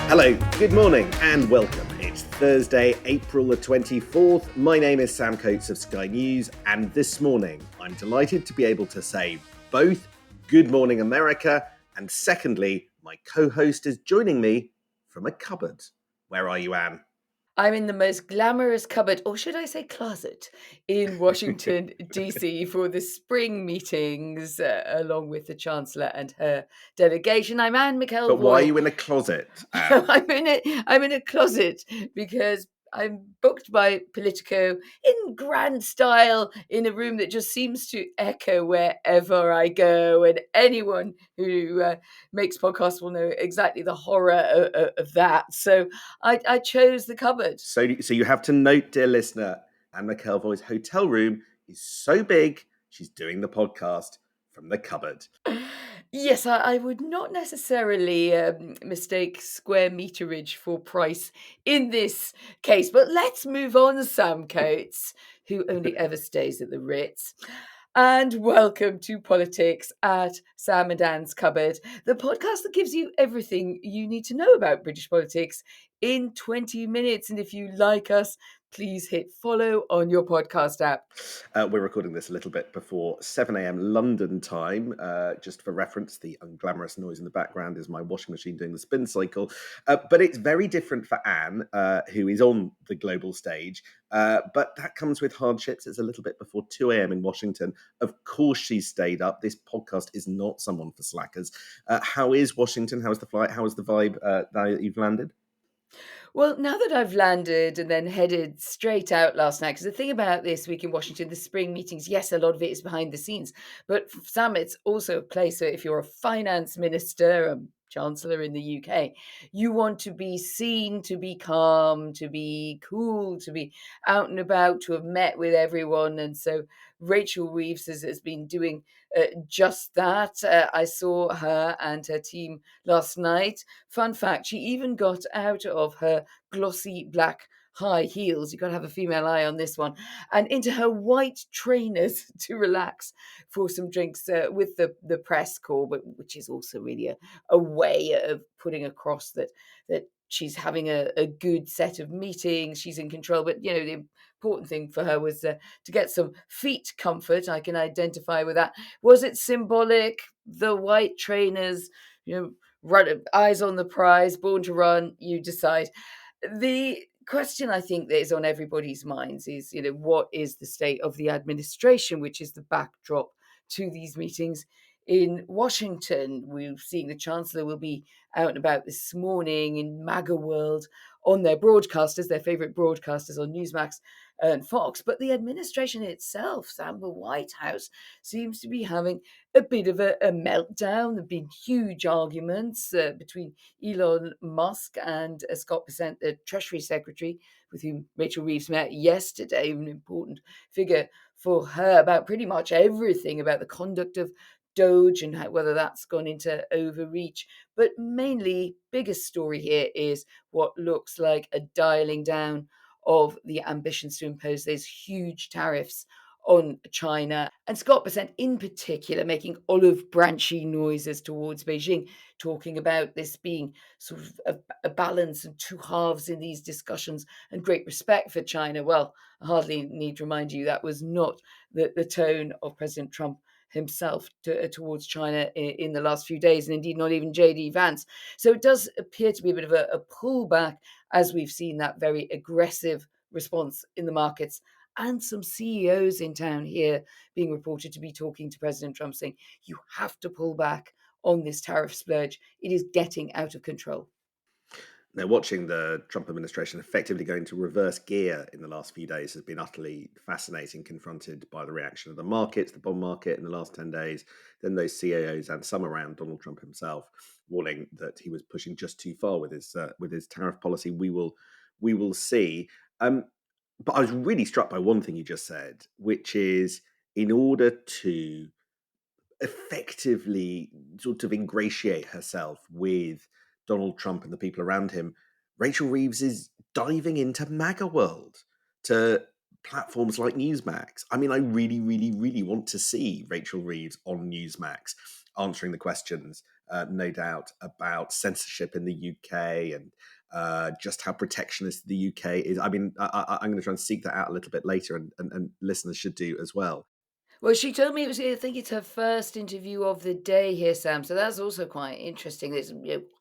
Hello, good morning and welcome. It's Thursday, April the 24th. My name is Sam Coates of Sky News, and this morning I'm delighted to be able to say both Good Morning America and secondly, my co-host is joining me from a cupboard. Where are you, Anne? I'm in the most glamorous cupboard, or should I say closet, in Washington, D.C. for the spring meetings, along with the Chancellor and her delegation. I'm Anne But why are McElvoy. you in a closet, Anne? I'm in a closet because I'm booked by Politico in grand style in a room that just seems to echo wherever I go. And anyone who makes podcasts will know exactly the horror of that. So I chose the cupboard. So you have to note, dear listener, Anne McElvoy's hotel room is so big, she's doing the podcast from the cupboard. Yes, I would not necessarily mistake square meterage for price in this case. But let's move on, Sam Coates, who only ever stays at the Ritz. And welcome to Politics at Sam and Anne's Cupboard, the podcast that gives you everything you need to know about British politics in 20 minutes. And if you like us, please hit follow on your podcast app. We're recording this a little bit before 7 a.m. London time. Just for reference, the unglamorous noise in the background is my washing machine doing the spin cycle. But it's very different for Anne, who is on the global stage. But that comes with hardships. It's a little bit before 2 a.m. in Washington. Of course, she's stayed up. This podcast is not someone for slackers. How is Washington? How is the flight? How is the vibe now that you've landed? Well, now that I've landed and then headed straight out last night, because the thing about this week in Washington, the spring meetings, yes, a lot of it is behind the scenes, but Sam, it's also a place where if you're a finance minister, a chancellor in the UK, you want to be seen to be calm, to be cool, to be out and about, to have met with everyone. And so Rachel Reeves has been doing just that. I saw her and her team last night. Fun fact, she even got out of her glossy black high heels. You've got to have a female eye on this one. And into her white trainers to relax for some drinks with the press corps, but which is also really a way of putting across that she's having a good set of meetings. She's in control. But, you know, the important thing for her was to get some feet comfort. I can identify with that. Was it symbolic? The white trainers, run, eyes on the prize, born to run, you decide. The question I think that is on everybody's minds is, what is the state of the administration, which is the backdrop to these meetings in Washington. We're seeing the Chancellor will be out and about this morning in MAGA world on their broadcasters, their favourite broadcasters on Newsmax and Fox. But the administration itself, Sam, the White House, seems to be having a bit of a meltdown. There have been huge arguments between Elon Musk and Scott Bessent, the Treasury Secretary, with whom Rachel Reeves met yesterday, an important figure for her about pretty much everything about the conduct of Doge and whether that's gone into overreach. But mainly, biggest story here is what looks like a dialing down of the ambitions to impose those huge tariffs on China. And Scott Bessent in particular making olive branchy noises towards Beijing, talking about this being sort of a balance and two halves in these discussions and great respect for China. Well, I hardly need to remind you that was not the tone of President Trump himself towards China in the last few days, and indeed not even J.D. Vance. So it does appear to be a bit of a pullback as we've seen that very aggressive response in the markets, and some CEOs in town here being reported to be talking to President Trump saying, you have to pull back on this tariff splurge. It is getting out of control. Now, watching the Trump administration effectively go into reverse gear in the last few days has been utterly fascinating, confronted by the reaction of the markets, the bond market in the last 10 days, then those CEOs and some around Donald Trump himself warning that he was pushing just too far with his tariff policy. We will see. But I was really struck by one thing you just said, which is in order to effectively sort of ingratiate herself with Donald Trump and the people around him, Rachel Reeves is diving into MAGA world, to platforms like Newsmax. I mean, I really, really, really want to see Rachel Reeves on Newsmax answering the questions no doubt, about censorship in the UK and just how protectionist the UK is. I mean, I'm going to try and seek that out a little bit later, and listeners should do as well. Well, she told me it was, I think it's her first interview of the day here, Sam. So that's also quite interesting. It's,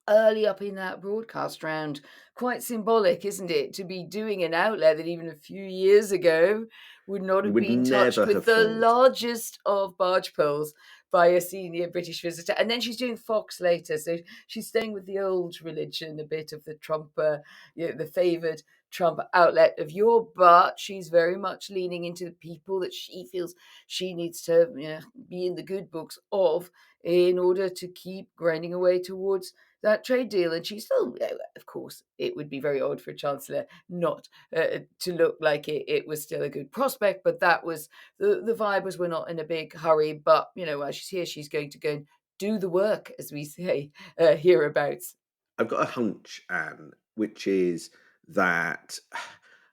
early up in that broadcast round. Quite symbolic, isn't it, to be doing an outlet that even a few years ago would not You have would been touched never with have the thought. largest of barge poles by a senior British visitor. And then she's doing Fox later. So she's staying with the old religion, a bit of the Trump, the favoured Trump outlet of yore, but she's very much leaning into the people that she feels she needs to, be in the good books of, in order to keep grinding away towards that trade deal. And she still, of course, it would be very odd for a chancellor not to look like it was still a good prospect. But that was the vibe, was we're not in a big hurry. But while she's here, she's going to go and do the work, as we say hereabouts. I've got a hunch, Anne, which is that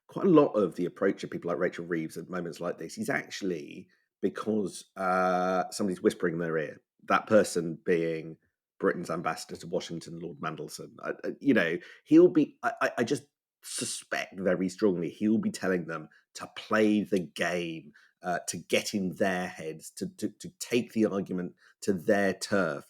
quite a lot of the approach of people like Rachel Reeves at moments like this is actually because somebody's whispering in their ear. That person being Britain's ambassador to Washington, Lord Mandelson. He'll be. I just suspect very strongly he'll be telling them to play the game, to get in their heads, to take the argument to their turf.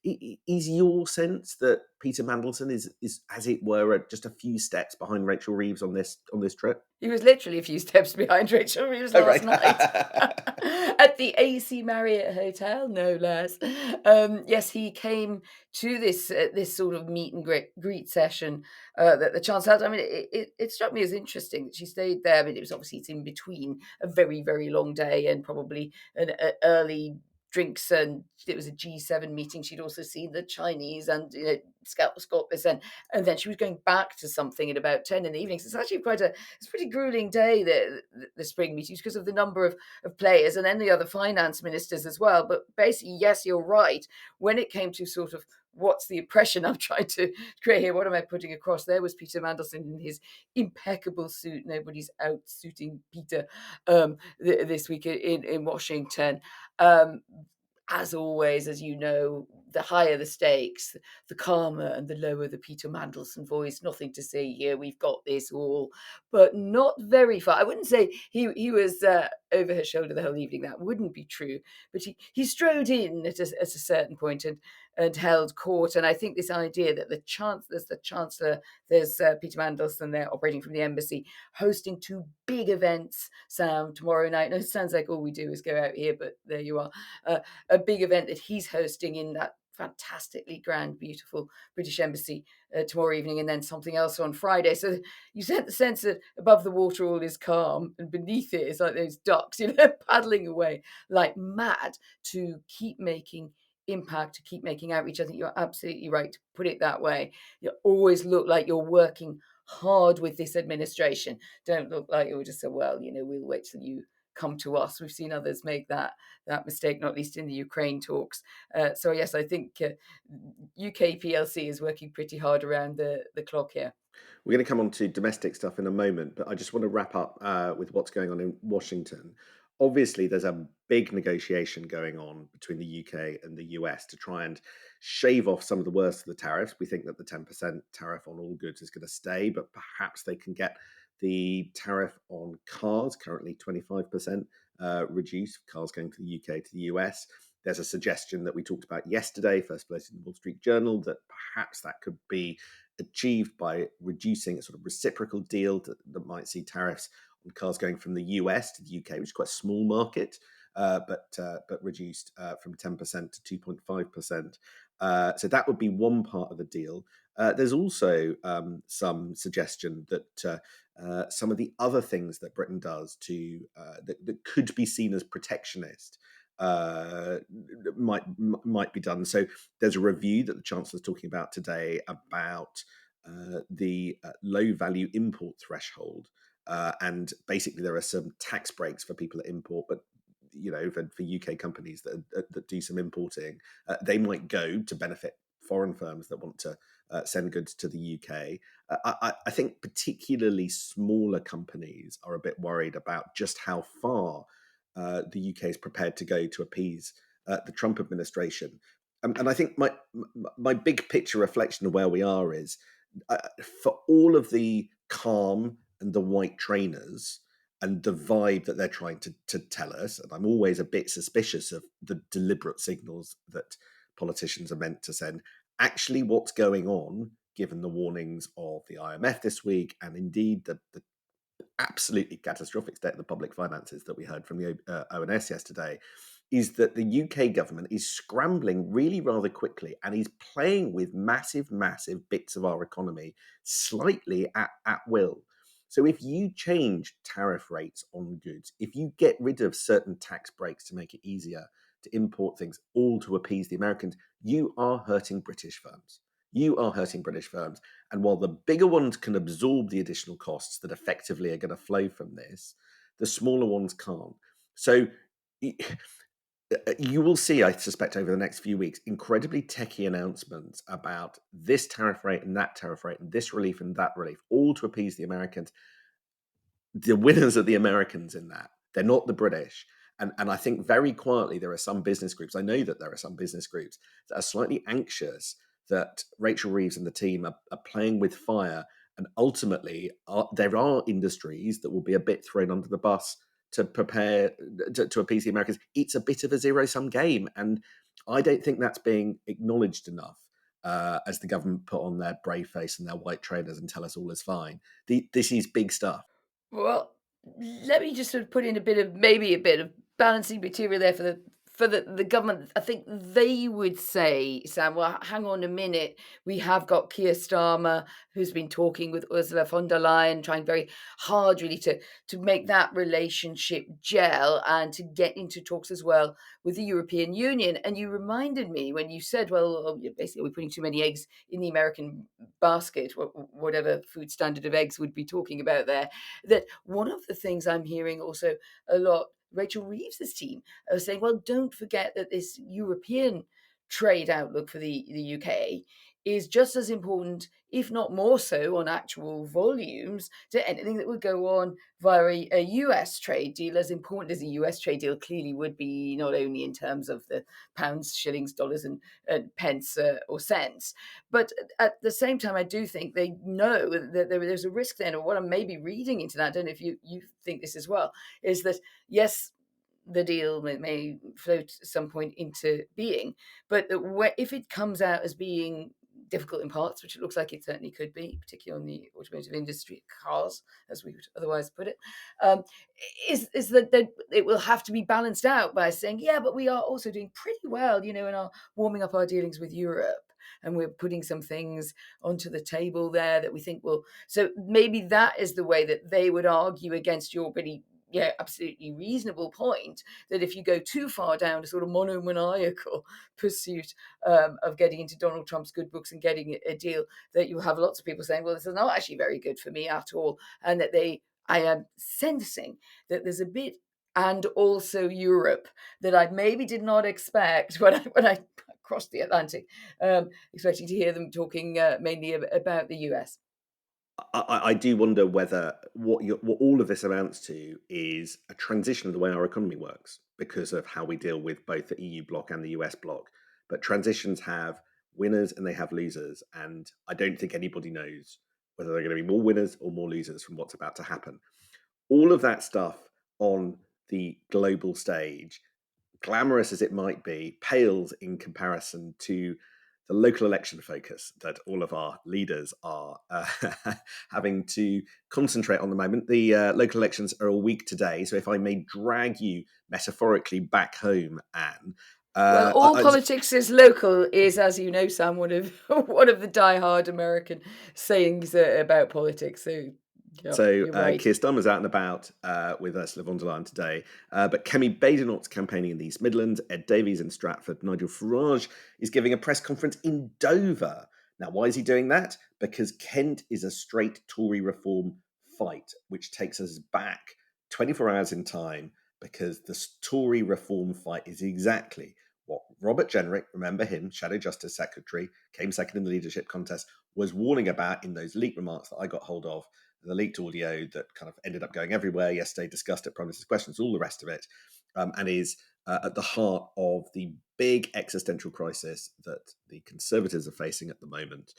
Is your sense that Peter Mandelson is, as it were, just a few steps behind Rachel Reeves on this trip? He was literally a few steps behind Rachel Reeves Oh, last right. night at the AC Marriott Hotel, no less. Yes, he came to this sort of meet and greet session that the Chancellor had. I mean, it struck me as interesting that she stayed there. I mean, it's in between a very, very long day and probably an early drinks, and it was a G7 meeting. She'd also seen the Chinese and Scotland, and then she was going back to something at about 10 in the evening. So it's actually it's a pretty grueling day, the spring meetings, because of the number of players and then the other finance ministers as well. But basically, yes, you're right. When it came to sort of what's the impression I'm trying to create here, what am I putting across, there was Peter Mandelson in his impeccable suit. Nobody's out suiting Peter this week in Washington. Um, as always, as you know, the higher the stakes, the calmer and the lower the Peter Mandelson voice. Nothing to say here. We've got this all, but not very far. I wouldn't say he was over her shoulder the whole evening. That wouldn't be true. But he strode in at a certain point and held court. And I think this idea that there's the Chancellor, there's Peter Mandelson there operating from the embassy, hosting two big events, Sam, tomorrow night. No, it sounds like all we do is go out here, but there you are. A big event that he's hosting in that fantastically grand, beautiful British Embassy tomorrow evening, and then something else on Friday. So you get the sense that above the water all is calm, and beneath it is like those ducks, paddling away like mad to keep making impact, to keep making outreach. I think you're absolutely right to put it that way. You always look like you're working hard with this administration. Don't look like you're just so, well, we'll wait till you come to us. We've seen others make that mistake, not least in the Ukraine talks. So yes, I think UK PLC is working pretty hard around the clock here. We're going to come on to domestic stuff in a moment, but I just want to wrap up with what's going on in Washington. Obviously, there's a big negotiation going on between the UK and the US to try and shave off some of the worst of the tariffs. We think that the 10% tariff on all goods is going to stay, but perhaps they can get the tariff on cars, currently 25%, reduced, cars going from the UK to the US. There's a suggestion that we talked about yesterday, first place in the Wall Street Journal, that perhaps that could be achieved by reducing a sort of reciprocal deal that might see tariffs on cars going from the US to the UK, which is quite a small market, but reduced from 10% to 2.5%. So that would be one part of the deal. There's also some suggestion that some of the other things that Britain does that could be seen as protectionist might be done. So there's a review that the Chancellor is talking about today about the low value import threshold. And basically, there are some tax breaks for people that import, but for UK companies that do some importing, they might go to benefit foreign firms that want to send goods to the UK. I think particularly smaller companies are a bit worried about just how far the UK is prepared to go to appease the Trump administration. And I think my big picture reflection of where we are is uh, for all of the calm and the white trainers and the vibe that they're trying to tell us, and I'm always a bit suspicious of the deliberate signals that politicians are meant to send. Actually, what's going on, given the warnings of the IMF this week, and indeed the absolutely catastrophic state of the public finances that we heard from the ONS yesterday, is that the UK government is scrambling really rather quickly and is playing with massive, massive bits of our economy slightly at will. So if you change tariff rates on goods, if you get rid of certain tax breaks to make it easier to import things, all to appease the Americans, you are hurting British firms. You are hurting British firms. And while the bigger ones can absorb the additional costs that effectively are going to flow from this, the smaller ones can't. So you will see, I suspect, over the next few weeks, incredibly techie announcements about this tariff rate and that tariff rate and this relief and that relief, all to appease the Americans. The winners are the Americans in that. They're not the British. And I think very quietly there are some business groups, I know that there are some business groups that are slightly anxious that Rachel Reeves and the team are playing with fire. And ultimately, there are industries that will be a bit thrown under the bus to prepare to appease the Americans. It's a bit of a zero-sum game. And I don't think that's being acknowledged enough as the government put on their brave face and their white trainers and tell us all is fine. This is big stuff. Well, let me just sort of put in a bit of maybe a bit of balancing material there for the government. I think they would say, Sam, well, hang on a minute. We have got Keir Starmer, who's been talking with Ursula von der Leyen, trying very hard really to make that relationship gel and to get into talks as well with the European Union. And you reminded me when you said, well, basically we're putting too many eggs in the American basket, whatever food standard of eggs would be talking about there, that one of the things I'm hearing also a lot, Rachel Reeves' team are saying, well, don't forget that this European trade outlook for the UK is just as important, if not more so, on actual volumes to anything that would go on via a US trade deal, as important as a US trade deal clearly would be, not only in terms of the pounds, shillings, dollars, and pence or cents, but at the same time, I do think they know that there's a risk then, or what I'm maybe reading into that, I don't know if you think this as well, is that, yes, the deal may float at some point into being, but if it comes out as being difficult in parts, which it looks like it certainly could be, particularly on the automotive industry, cars, as we would otherwise put it, um, is that it will have to be balanced out by saying, yeah, but we are also doing pretty well, in our warming up our dealings with Europe. And we're putting some things onto the table there that we think will. So maybe that is the way that they would argue against your pretty, yeah, absolutely reasonable point that if you go too far down a sort of monomaniacal pursuit of getting into Donald Trump's good books and getting a deal, that you have lots of people saying, well, this is not actually very good for me at all. And that I am sensing that there's a bit, and also Europe, that I maybe did not expect when I crossed the Atlantic, expecting to hear them talking mainly about the US. I do wonder whether what all of this amounts to is a transition of the way our economy works because of how we deal with both the EU bloc and the US bloc. But transitions have winners and they have losers, and I don't think anybody knows whether they're going to be more winners or more losers from what's about to happen. All of that stuff on the global stage, glamorous as it might be, pales in comparison to the local election focus that all of our leaders are having to concentrate on the moment. The local elections are a week today, so if I may drag you metaphorically back home, Anne. Well, all politics is local is, as you know, Sam, one of one of the die-hard American sayings about politics. So, yeah, So you're right. Keir Starmer's out and about with Ursula von der Leyen today, but Kemi Badenoch's campaigning in the East Midlands, Ed Davies in Stratford, Nigel Farage is giving a press conference in Dover. Now, why is he doing that? Because Kent is a straight Tory reform fight, which takes us back 24 hours in time, because the Tory reform fight is exactly what Robert Jenrick, remember him, Shadow Justice Secretary, came second in the leadership contest, was warning about in those leaked remarks that I got hold of, the leaked audio that kind of ended up going everywhere yesterday, discussed at Prime Minister's Questions, all the rest of it, and is at the heart of the big existential crisis that the Conservatives are facing at the moment,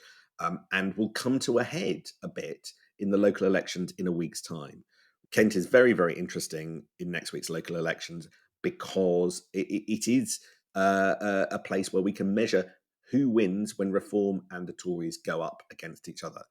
and will come to a head a bit in the local elections in a week's time. Kent is very, very interesting in next week's local elections because it is a place where we can measure who wins when Reform and the Tories go up against each other.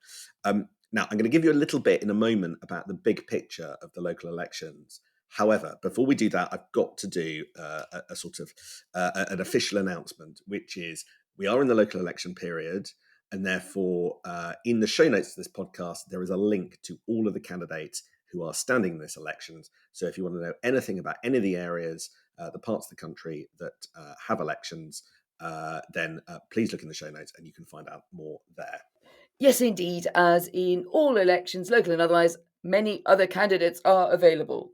Now, I'm going to give you a little bit in a moment about the big picture of the local elections. However, before we do that, I've got to do a sort of an official announcement, which is we are in the local election period, and therefore, in the show notes of this podcast, there is a link to all of the candidates who are standing in this elections. So if you want to know anything about any of the areas, the parts of the country that have elections, then please look in the show notes and you can find out more there. Yes, indeed, as in all elections, local and otherwise, many other candidates are available.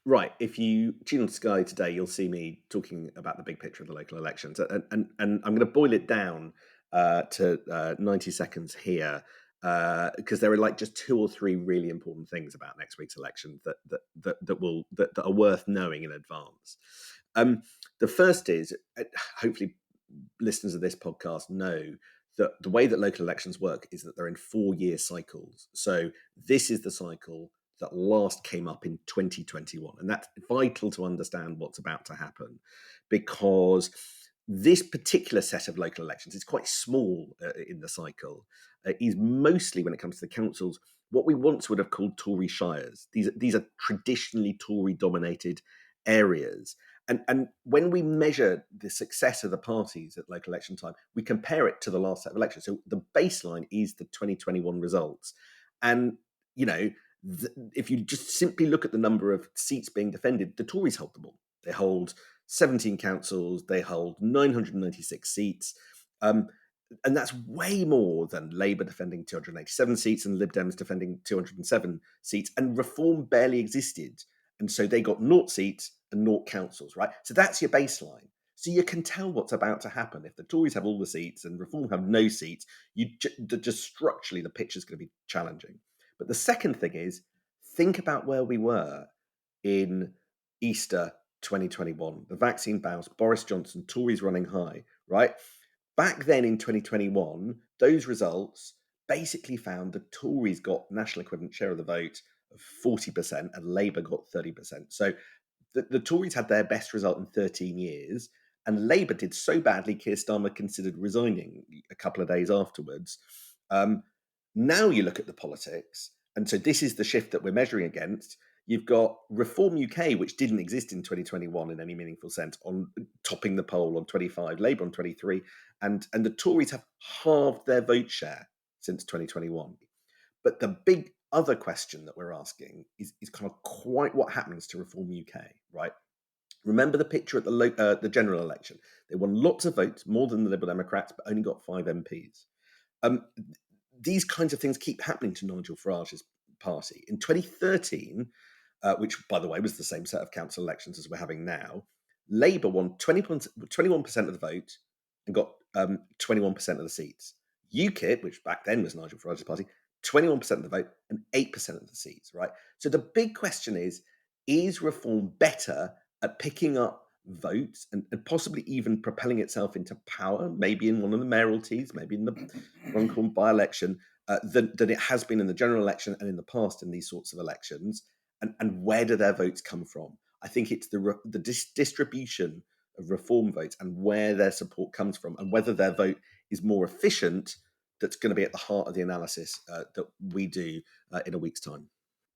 Right, if you tune on Sky today, you'll see me talking about the big picture of the local elections, and I'm going to boil it down to 90 seconds here, because there are like just two or three really important things about next week's election that are worth knowing in advance. The first is, hopefully, listeners of this podcast know that the way that local elections work is that they're in 4-year cycles. So this is the cycle that last came up in 2021. And that's vital to understand what's about to happen, because this particular set of local elections is quite small in the cycle, is mostly, when it comes to the councils, what we once would have called Tory shires. These are traditionally Tory-dominated areas. And when we measure the success of the parties at local election time, we compare it to the last set of elections. So the baseline is the 2021 results. And, you know, if you just simply look at the number of seats being defended, the Tories hold them all. They hold 17 councils, they hold 996 seats. And that's way more than Labour defending 287 seats and Lib Dems defending 207 seats. And Reform barely existed. And so they got 0 seats and 0 councils, right? So that's your baseline. So you can tell what's about to happen. If the Tories have all the seats and Reform have no seats, just structurally the picture is going to be challenging. But the second thing is, think about where we were in Easter 2021. The vaccine bounce, Boris Johnson, Tories running high, right? Back then in 2021, those results basically found the Tories got national equivalent share of the vote of 40% and Labour got 30%. So the Tories had their best result in 13 years, and Labour did so badly, Keir Starmer considered resigning a couple of days afterwards. Now you look at the politics, and so this is the shift that we're measuring against. You've got Reform UK, which didn't exist in 2021 in any meaningful sense, on topping the poll on 25, Labour on 23, and the Tories have halved their vote share since 2021. But the big other question that we're asking is kind of quite what happens to Reform UK, right? Remember the picture at the general election. They won lots of votes, more than the Liberal Democrats, but only got 5 MPs. These kinds of things keep happening to Nigel Farage's party. In 2013, which, by the way, was the same set of council elections as we're having now, Labour won 21% of the vote and got 21% of the seats. UKIP, which back then was Nigel Farage's party, 21% of the vote and 8% of the seats, right? So the big question is Reform better at picking up votes and possibly even propelling itself into power, maybe in one of the mayoralties, maybe in the Runcorn by-election, than it has been in the general election and in the past in these sorts of elections? And where do their votes come from? I think it's the distribution of Reform votes and where their support comes from, and whether their vote is more efficient, that's going to be at the heart of the analysis that we do in a week's time.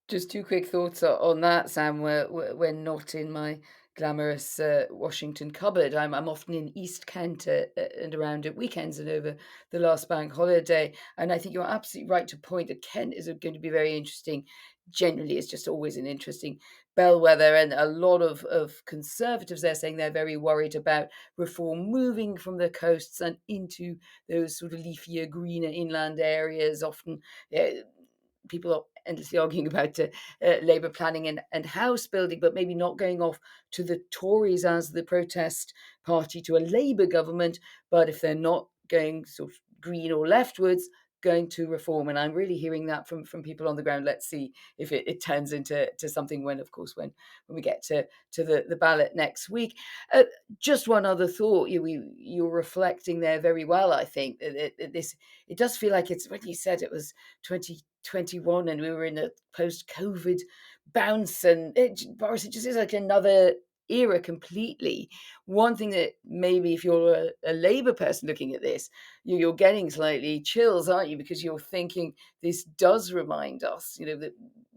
Just 2 quick thoughts on that, Sam. When not in my glamorous Washington cupboard, I'm often in East Kent and around at weekends and over the last bank holiday. And I think you're absolutely right to point that Kent is going to be very interesting. Generally, it's just always an interesting bellwether. And a lot of Conservatives there saying they're very worried about Reform moving from the coasts and into those sort of leafier, greener inland areas. Often people are endlessly arguing about Labour planning and house building, but maybe not going off to the Tories as the protest party to a Labour government. But if they're not going sort of green or leftwards, going to reform. And I'm really hearing that from people on the ground. Let's see if it turns into something when we get to the ballot next week. Just one other thought. You're reflecting there very well, I think. It does feel like it's, when you said it was 2021 and we were in a post-COVID bounce, and Boris, it just is like another era completely. One thing that maybe if you're a Labour person looking at this, you're getting slightly chills, aren't you? Because you're thinking this does remind us, that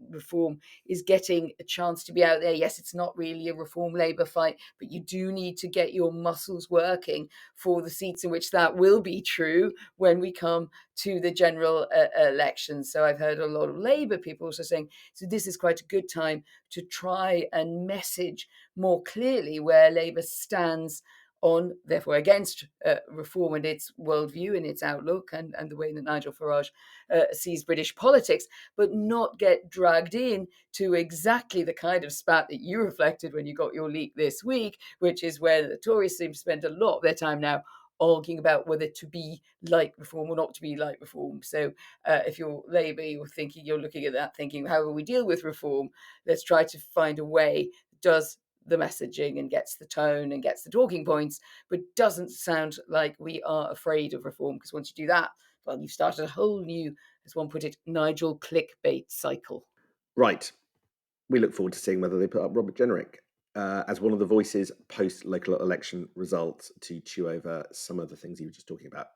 reform is getting a chance to be out there. Yes, it's not really a reform Labour fight, but you do need to get your muscles working for the seats in which that will be true when we come to the general election. So I've heard a lot of Labour people also saying, so this is quite a good time to try and message more clearly where Labour stands on, therefore, against reform and its worldview and its outlook and the way that Nigel Farage sees British politics, but not get dragged in to exactly the kind of spat that you reflected when you got your leak this week, which is where the Tories seem to spend a lot of their time now arguing about whether to be like reform or not to be like reform. So if you're Labour, you're looking at that thinking, how will we deal with reform? Let's try to find a way that does the messaging and gets the tone and gets the talking points, but doesn't sound like we are afraid of reform, because once you do that, well, you've started a whole new, as one put it, Nigel clickbait cycle. Right. We look forward to seeing whether they put up Robert Jenrick as one of the voices post-local election results to chew over some of the things you were just talking about.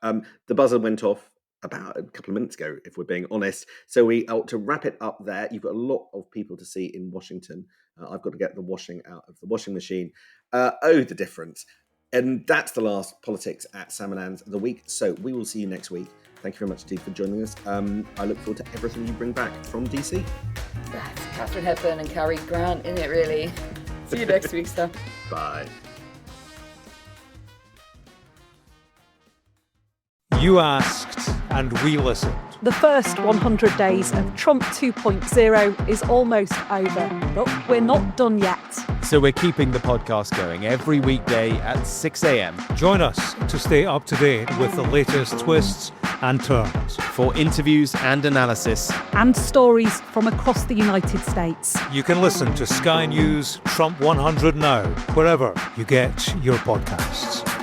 The buzzer went off about a couple of minutes ago, if we're being honest. So we ought to wrap it up there. You've got a lot of people to see in Washington. I've got to get the washing out of the washing machine. The difference. And that's the last Politics at Salmon the week. So we will see you next week. Thank you very much indeed for joining us. I look forward to everything you bring back from DC. That's Catherine Hepburn and Cary Grant, isn't it, really? See you next week, Sam. Bye. You asked and we listened. The first 100 days of Trump 2.0 is almost over, but we're not done yet. So we're keeping the podcast going every weekday at 6 a.m. Join us to stay up to date with the latest twists and turns. For interviews and analysis. And stories from across the United States. You can listen to Sky News Trump 100 now, wherever you get your podcasts.